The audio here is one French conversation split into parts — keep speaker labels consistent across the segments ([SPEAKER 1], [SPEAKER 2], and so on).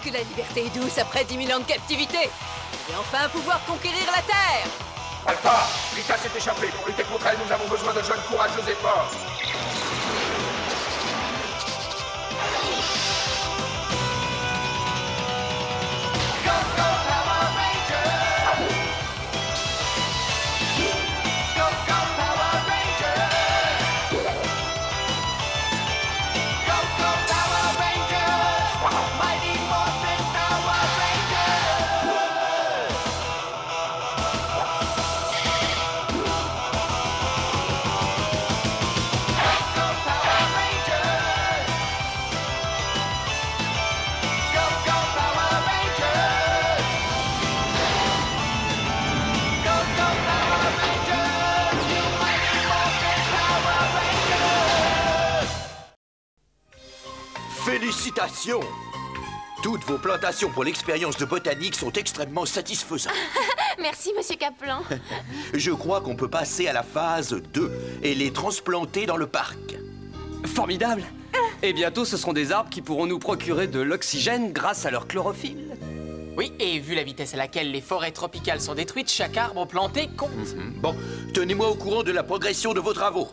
[SPEAKER 1] que la liberté est douce après 10 000 ans de captivité. Et enfin pouvoir conquérir la Terre.
[SPEAKER 2] Alpha, Rita s'est échappée. Pour lutter contre elle, nous avons besoin de jeunes courageux et forts.
[SPEAKER 3] Félicitations! Toutes vos plantations pour l'expérience de botanique sont extrêmement satisfaisantes.
[SPEAKER 4] Merci, monsieur Kaplan.
[SPEAKER 3] Je crois qu'on peut passer à la phase 2 et les transplanter dans le parc.
[SPEAKER 5] Formidable! Et bientôt, ce seront des arbres qui pourront nous procurer de l'oxygène grâce à leur chlorophylle.
[SPEAKER 6] Oui, et vu la vitesse à laquelle les forêts tropicales sont détruites, chaque arbre planté compte.
[SPEAKER 3] Bon, tenez-moi au courant de la progression de vos travaux.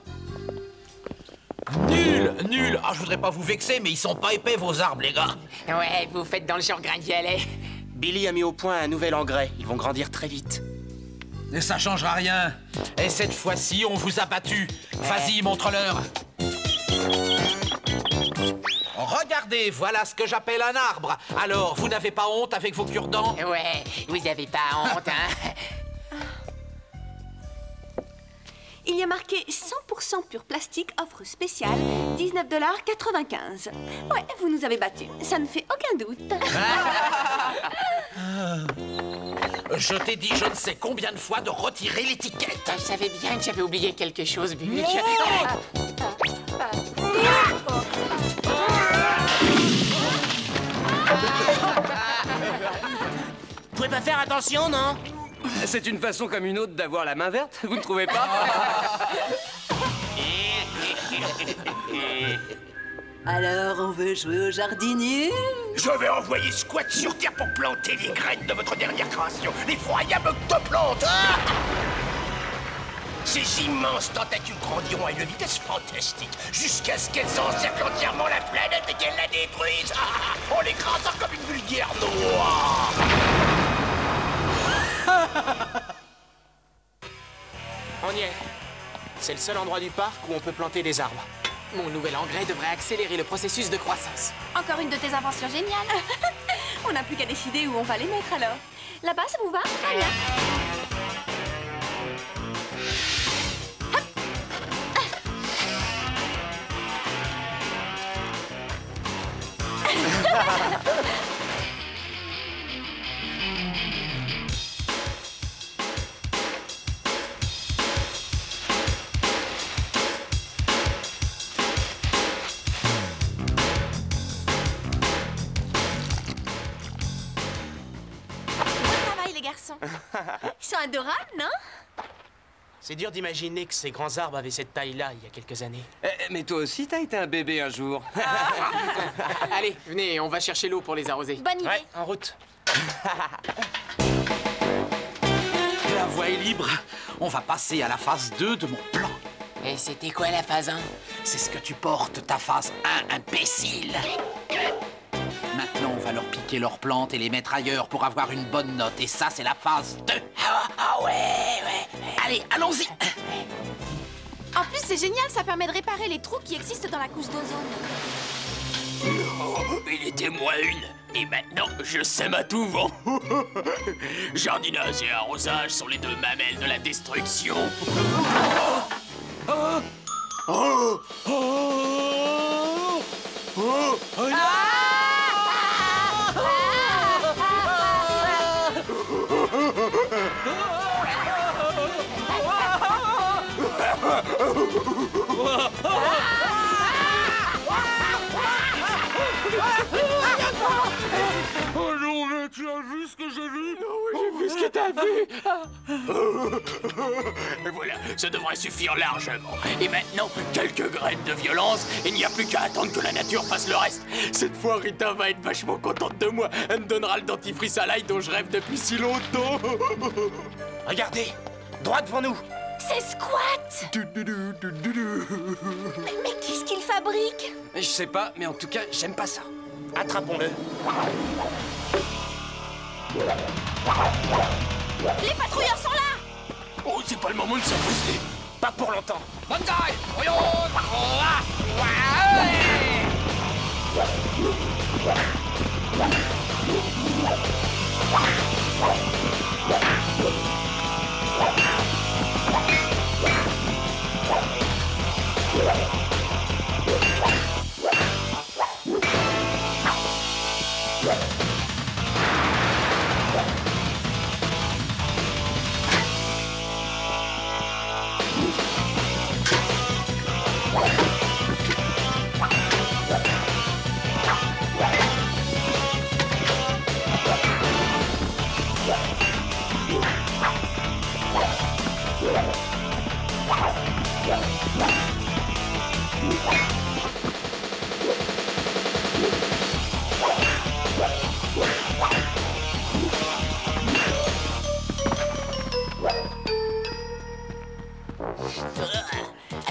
[SPEAKER 7] Nul! Nul! Ah, je voudrais pas vous vexer, mais ils sont pas épais, vos arbres, les gars.
[SPEAKER 6] Ouais, vous faites dans le genre grain de violet.
[SPEAKER 5] Billy a mis au point un nouvel engrais. Ils vont grandir très vite.
[SPEAKER 7] Et ça changera rien. Et cette fois-ci, on vous a battu. Vas-y, montre-leur. Regardez, voilà ce que j'appelle un arbre. Alors, vous n'avez pas honte avec vos cure-dents?
[SPEAKER 6] Ouais, vous avez pas honte, hein?
[SPEAKER 4] Il y a marqué 100% pur plastique, offre spéciale, 19,95 $. Ouais, vous nous avez battus. Ça ne fait aucun doute.
[SPEAKER 7] Je t'ai dit je ne sais combien de fois de retirer l'étiquette.
[SPEAKER 6] Je savais bien que j'avais oublié quelque chose, Buck.
[SPEAKER 8] Vous pouvez pas faire attention, non?
[SPEAKER 5] C'est une façon comme une autre d'avoir la main verte, vous ne trouvez pas?
[SPEAKER 1] Alors, on veut jouer au jardinier?
[SPEAKER 2] Je vais envoyer Squat sur Terre pour planter les graines de votre dernière création, l'effroyable octoplante. Ah! Ces immenses tentacules grandiront à une vitesse fantastique, jusqu'à ce qu'elles encerclent entièrement la planète et qu'elles la détruisent. Ah! En l'écrasant comme une vulgaire noire.
[SPEAKER 8] On y est. C'est le seul endroit du parc où on peut planter des arbres.
[SPEAKER 6] Mon nouvel engrais devrait accélérer le processus de croissance.
[SPEAKER 4] Encore une de tes inventions géniales. On n'a plus qu'à décider où on va les mettre alors. Là-bas, ça vous va? Très bien. Ils sont adorables, non?
[SPEAKER 8] C'est dur d'imaginer que ces grands arbres avaient cette taille-là il y a quelques années.
[SPEAKER 5] Mais toi aussi, t'as été un bébé un jour.
[SPEAKER 6] Allez, venez, on va chercher l'eau pour les arroser.
[SPEAKER 4] Bonne idée.
[SPEAKER 8] Ouais, en route.
[SPEAKER 7] La voie est libre. On va passer à la phase 2 de mon plan.
[SPEAKER 6] Et c'était quoi la phase 1?
[SPEAKER 7] C'est ce que tu portes, ta phase 1, imbécile. Maintenant, on va leur piquer leurs plantes et les mettre ailleurs pour avoir une bonne note. Et ça, c'est la phase 2.
[SPEAKER 6] Ah ouais.
[SPEAKER 7] Allez, allons-y.
[SPEAKER 4] En plus, c'est génial, ça permet de réparer les trous qui existent dans la couche d'ozone.
[SPEAKER 9] Oh, il était moins une. Et maintenant, je sème à tout vent. Jardinage et arrosage sont les deux mamelles de la destruction.
[SPEAKER 7] Oh non, mais tu as vu ce que j'ai vu? Oui, j'ai vu ce
[SPEAKER 9] Je t'ai vu. Voilà, ça devrait suffire largement. Et maintenant, quelques graines de violence, et il n'y a plus qu'à attendre que la nature fasse le reste. Cette fois, Rita va être vachement contente de moi. Elle me donnera le dentifrice à l'ail dont je rêve depuis si longtemps.
[SPEAKER 8] Regardez, droit devant nous.
[SPEAKER 4] C'est Squat. Mais qu'est-ce qu'il fabrique?
[SPEAKER 5] Je sais pas, mais en tout cas, j'aime pas ça.
[SPEAKER 8] Attrapons-le.
[SPEAKER 4] Les patrouilleurs sont là.
[SPEAKER 9] Oh, c'est pas le moment de s'imposer.
[SPEAKER 8] Pas pour longtemps.
[SPEAKER 5] Banzai!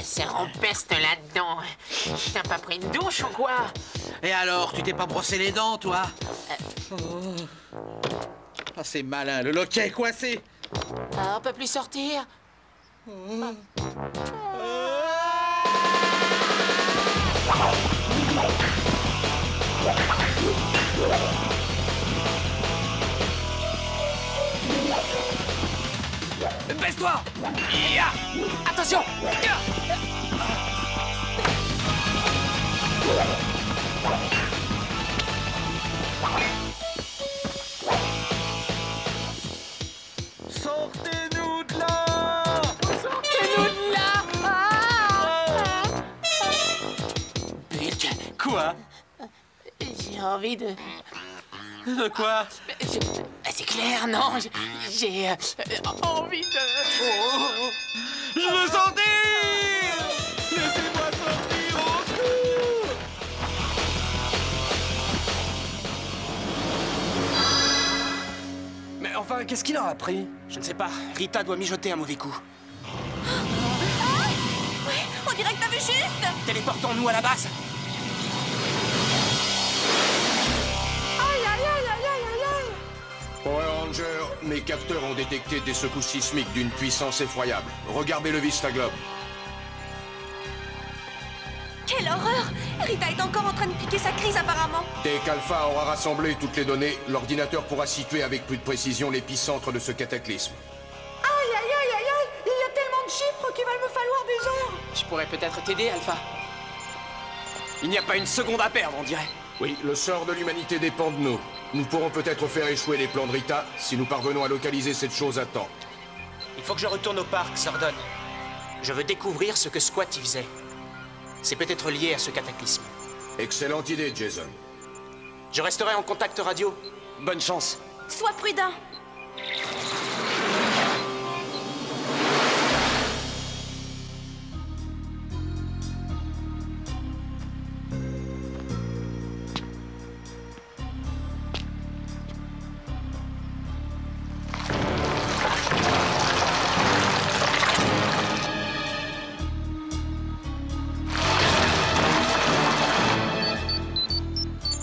[SPEAKER 6] Ça empeste là-dedans. T'as pas pris une douche ou quoi?
[SPEAKER 7] Et alors, tu t'es pas brossé les dents, toi? Ah, c'est malin, le loquet est coincé.
[SPEAKER 6] Ah, on peut plus sortir?
[SPEAKER 5] Baisse-toi! Attention!
[SPEAKER 7] Sortez-nous de là!
[SPEAKER 6] Sortez-nous de là!
[SPEAKER 5] Bulk, quoi?
[SPEAKER 6] J'ai envie de...
[SPEAKER 7] De quoi?
[SPEAKER 6] C'est clair, non? J'ai envie de...
[SPEAKER 7] Je veux sortir! Laissez-moi sortir, au secours!
[SPEAKER 5] Mais enfin, qu'est-ce qu'il en a pris?
[SPEAKER 8] Je ne sais pas. Rita doit mijoter un mauvais coup.
[SPEAKER 4] Ouais, on dirait que t'as vu juste.
[SPEAKER 8] Téléportons-nous à la base.
[SPEAKER 10] Power Ranger, mes capteurs ont détecté des secousses sismiques d'une puissance effroyable. Regardez le Vistaglobe.
[SPEAKER 4] Quelle horreur! Rita est encore en train de piquer sa crise apparemment.
[SPEAKER 10] Dès qu'Alpha aura rassemblé toutes les données, l'ordinateur pourra situer avec plus de précision l'épicentre de ce cataclysme.
[SPEAKER 11] Aïe, aïe, aïe, aïe, aïe! Il y a tellement de chiffres qu'il va me falloir des heures!
[SPEAKER 6] Je pourrais peut-être t'aider, Alpha.
[SPEAKER 5] Il n'y a pas une seconde à perdre, on dirait.
[SPEAKER 10] Oui, le sort de l'humanité dépend de nous. Nous pourrons peut-être faire échouer les plans de Rita si nous parvenons à localiser cette chose à temps.
[SPEAKER 8] Il faut que je retourne au parc, Zordon. Je veux découvrir ce que Squat y faisait. C'est peut-être lié à ce cataclysme.
[SPEAKER 10] Excellente idée, Jason.
[SPEAKER 8] Je resterai en contact radio.
[SPEAKER 5] Bonne chance.
[SPEAKER 4] Sois prudent.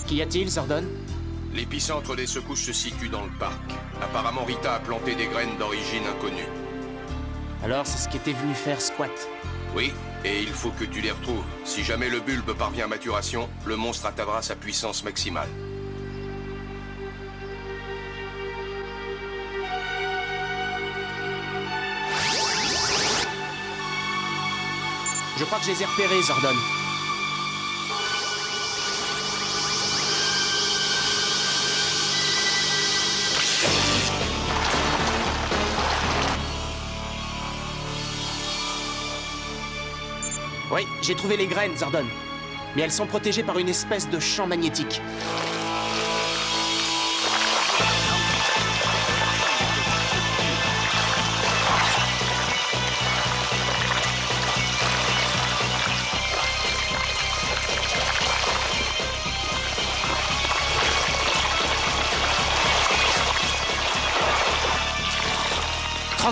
[SPEAKER 8] Qu'y a-t-il, Zordon?
[SPEAKER 10] L'épicentre des secousses se situe dans le parc. Apparemment, Rita a planté des graines d'origine inconnue.
[SPEAKER 8] Alors, c'est ce qu'était venu faire Squat.
[SPEAKER 10] Oui, et il faut que tu les retrouves. Si jamais le bulbe parvient à maturation, le monstre atteindra sa puissance maximale.
[SPEAKER 8] Je crois que je les ai repérés, Zordon. Oui, j'ai trouvé les graines, Zordon. Mais elles sont protégées par une espèce de champ magnétique.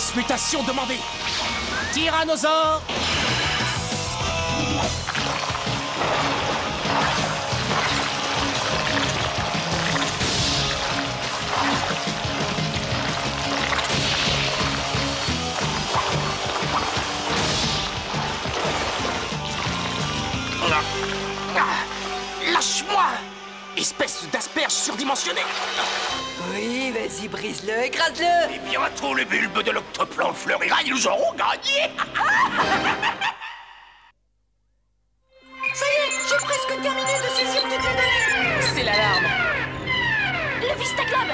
[SPEAKER 2] Transmutation demandée. Tyrannosaure. Lâche-moi! Espèce d'asperge surdimensionnée!
[SPEAKER 1] Oui, vas-y, brise-le, écrase-le!
[SPEAKER 2] Et bientôt le bulbe de l'octoplante fleurira et nous aurons gagné!
[SPEAKER 11] Ça y est, j'ai presque terminé de saisir toutes les données.
[SPEAKER 1] C'est l'alarme!
[SPEAKER 4] Le Vista Club!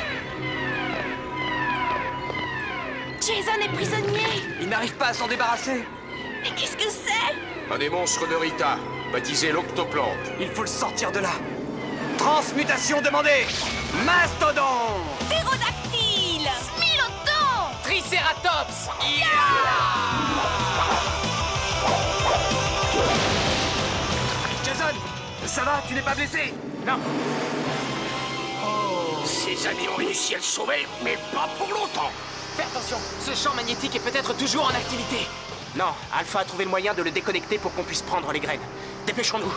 [SPEAKER 4] Jason est prisonnier!
[SPEAKER 5] Il n'arrive pas à s'en débarrasser.
[SPEAKER 4] Mais qu'est-ce que c'est?
[SPEAKER 10] Un des monstres de Rita, baptisé l'octoplante.
[SPEAKER 5] Il faut le sortir de là. Transmutation demandée. Mastodon.
[SPEAKER 4] Ptérodactyle! Smilodon!
[SPEAKER 1] Tricératops!
[SPEAKER 5] Jason, ça va? Tu n'es pas blessé?
[SPEAKER 2] Non. Ces amis ont réussi à le sauver, mais pas pour longtemps.
[SPEAKER 8] Fais attention, ce champ magnétique est peut-être toujours en activité. Non, Alpha a trouvé le moyen de le déconnecter pour qu'on puisse prendre les graines. Dépêchons-nous.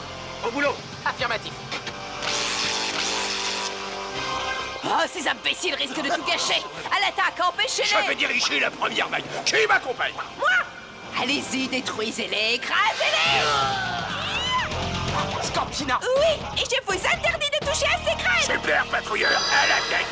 [SPEAKER 2] Au boulot.
[SPEAKER 8] Affirmatif.
[SPEAKER 1] Oh, ces imbéciles risquent de tout gâcher! À l'attaque,
[SPEAKER 2] Je
[SPEAKER 1] empêchez-les!
[SPEAKER 2] vais diriger la première vague. Qui m'accompagne?
[SPEAKER 1] Moi! Allez-y, détruisez-les, écrasez-les!
[SPEAKER 8] Scorpina.
[SPEAKER 4] Oui, et je vous interdis de toucher à ces graines!
[SPEAKER 2] Super patrouilleur, à la tête.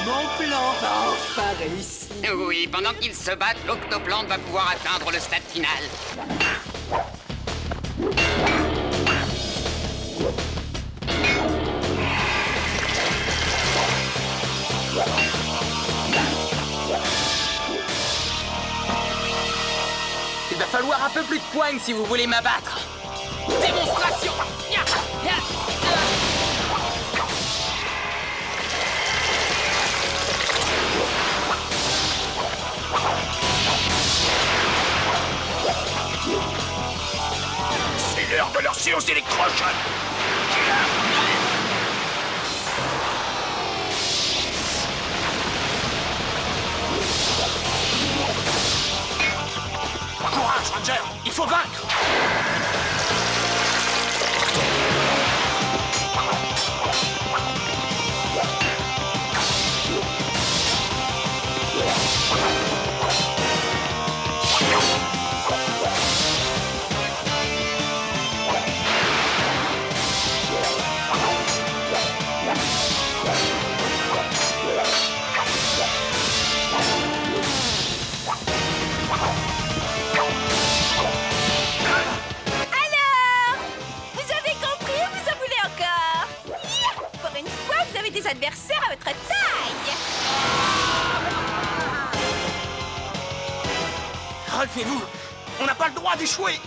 [SPEAKER 1] Mon plan va enfin réussir!
[SPEAKER 6] Oui, pendant qu'ils se battent, l'octoplante va pouvoir atteindre le stade final.
[SPEAKER 8] Il va falloir un peu plus de poigne si vous voulez m'abattre. Démonstration.
[SPEAKER 2] C'est l'heure de leur séance d'électrochoc. Courage, Ranger. Il faut vaincre.
[SPEAKER 4] Des adversaires à votre taille.
[SPEAKER 2] Relevez-vous. On n'a pas le droit d'échouer.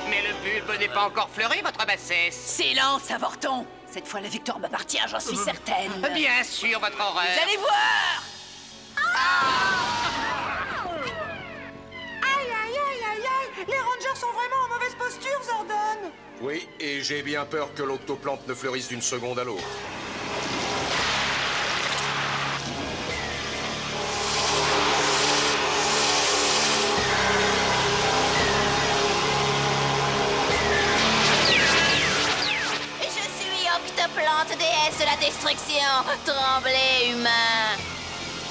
[SPEAKER 6] Mais le bulbe n'est pas encore fleuri, votre bassesse.
[SPEAKER 1] Silence, avorton! Cette fois, la victoire m'appartient, j'en suis certaine.
[SPEAKER 6] Bien sûr, votre horreur.
[SPEAKER 1] Vous allez voir!
[SPEAKER 11] Aïe, aïe, aïe, aïe, aïe. Les Rangers sont vraiment en mauvaise posture, Zordon.
[SPEAKER 10] Oui, et j'ai bien peur que l'octoplante ne fleurisse d'une seconde à l'autre.
[SPEAKER 4] Je suis Octoplante, déesse de la destruction. Tremblez, humain.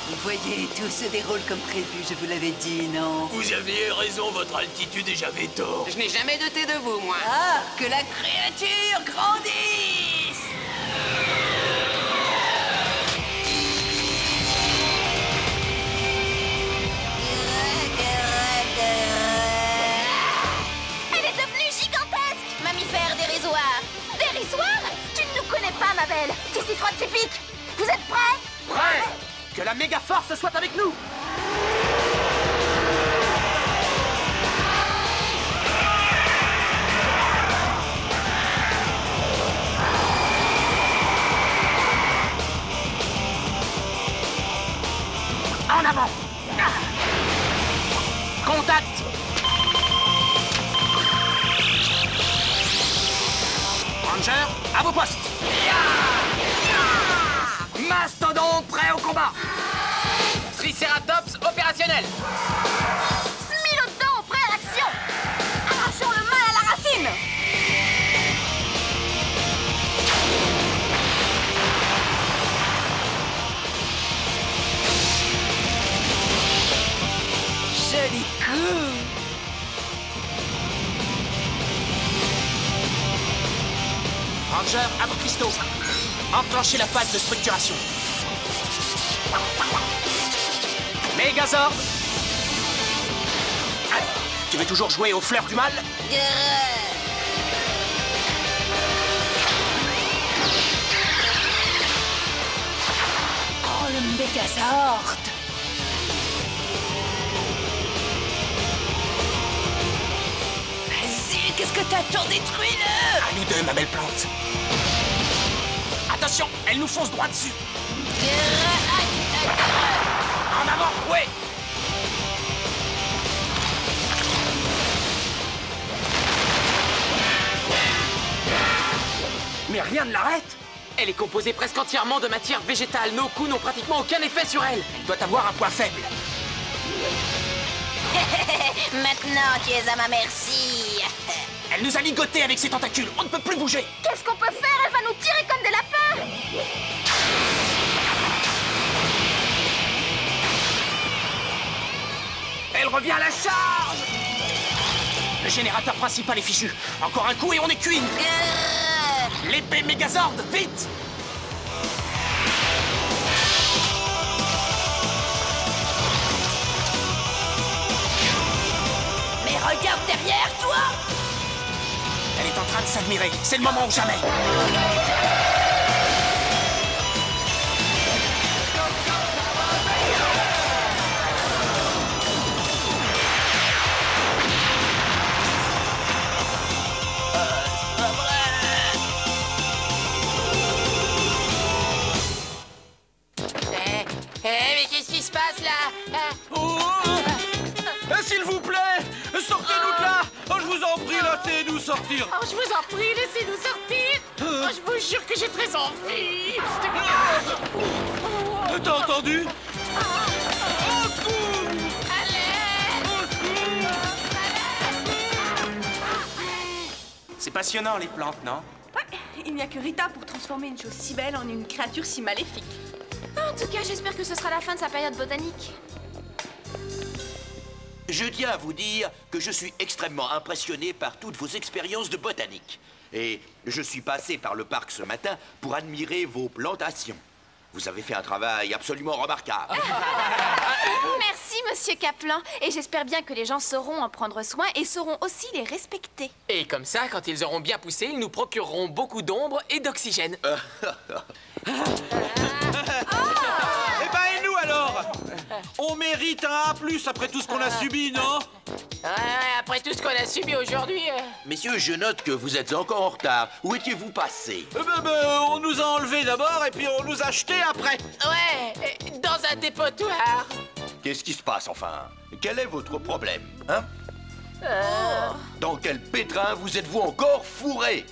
[SPEAKER 1] Vous voyez, tout se déroule comme prévu, je vous l'avais dit, non?
[SPEAKER 9] Vous aviez raison, votre altitude, et j'avais tort.
[SPEAKER 6] Je n'ai jamais douté de vous, moi.
[SPEAKER 1] Ah, que la créature grandisse!
[SPEAKER 4] Elle est devenue gigantesque. Mammifère dérisoire. Dérisoire? Tu ne nous connais pas, ma belle. Qui s'y frotte ses pics. Vous êtes prêts?
[SPEAKER 8] Prêt. Que la méga force soit avec nous.
[SPEAKER 2] Ranger, à vos postes.
[SPEAKER 5] Mastodonte prêt au combat.
[SPEAKER 8] Triceratops opérationnel.
[SPEAKER 4] Smilodon, prêt à l'action. Arrachons le mal à la racine.
[SPEAKER 1] Joli coup.
[SPEAKER 8] Ranger, à vos cristaux. Enclenchez la phase de structuration. Megazord. Alors, tu veux toujours jouer aux fleurs du mal?
[SPEAKER 1] Oh, le Megazord. Vas-y, qu'est-ce que t'as tout détruit, là?
[SPEAKER 8] À nous deux, ma belle plante. Attention, elle nous fonce droit dessus. En avant, ouais.
[SPEAKER 5] Mais rien ne l'arrête.
[SPEAKER 8] Elle est composée presque entièrement de matière végétale. Nos coups n'ont pratiquement aucun effet sur elle. Elle doit avoir un point faible.
[SPEAKER 4] Maintenant, tu es à ma merci.
[SPEAKER 8] Elle nous a ligotés avec ses tentacules. On ne peut plus bouger.
[SPEAKER 4] Qu'est-ce qu'on peut faire? Elle va nous tirer comme des lapins.
[SPEAKER 8] Elle revient à la charge. Le générateur principal est fichu. Encore un coup et on est cuit. L'épée Megazord, vite!
[SPEAKER 1] Mais regarde derrière toi.
[SPEAKER 8] Elle est en train de s'admirer. C'est le moment ou jamais.
[SPEAKER 6] Mais qu'est-ce qui se passe là?
[SPEAKER 12] S'il vous plaît, sortez-nous de là. Oh, je vous en prie, laissez-nous sortir.
[SPEAKER 6] Oh, je vous en prie, laissez-nous sortir. Oh, je vous jure que j'ai très envie.
[SPEAKER 12] T'as entendu?
[SPEAKER 8] C'est passionnant, les plantes, non?
[SPEAKER 4] Ouais, il n'y a que Rita pour transformer une chose si belle en une créature si maléfique.
[SPEAKER 13] En tout cas, j'espère que ce sera la fin de sa période botanique.
[SPEAKER 3] Je tiens à vous dire que je suis extrêmement impressionné par toutes vos expériences de botanique. Et je suis passé par le parc ce matin pour admirer vos plantations. Vous avez fait un travail absolument remarquable.
[SPEAKER 13] Merci, monsieur Kaplan. Et j'espère bien que les gens sauront en prendre soin et sauront aussi les respecter.
[SPEAKER 8] Et comme ça, quand ils auront bien poussé, ils nous procureront beaucoup d'ombre et d'oxygène.
[SPEAKER 12] Eh ben, et nous alors? On mérite un A+ après tout ce qu'on a subi, non?
[SPEAKER 6] Ouais, après tout ce qu'on a subi aujourd'hui.
[SPEAKER 3] Messieurs, je note que vous êtes encore en retard. Où étiez-vous passés?
[SPEAKER 12] On nous a enlevés d'abord et puis on nous a jetés après.
[SPEAKER 6] Ouais, dans un dépotoir.
[SPEAKER 3] Qu'est-ce qui se passe enfin? Quel est votre problème, hein? Dans quel pétrin vous êtes-vous encore fourré?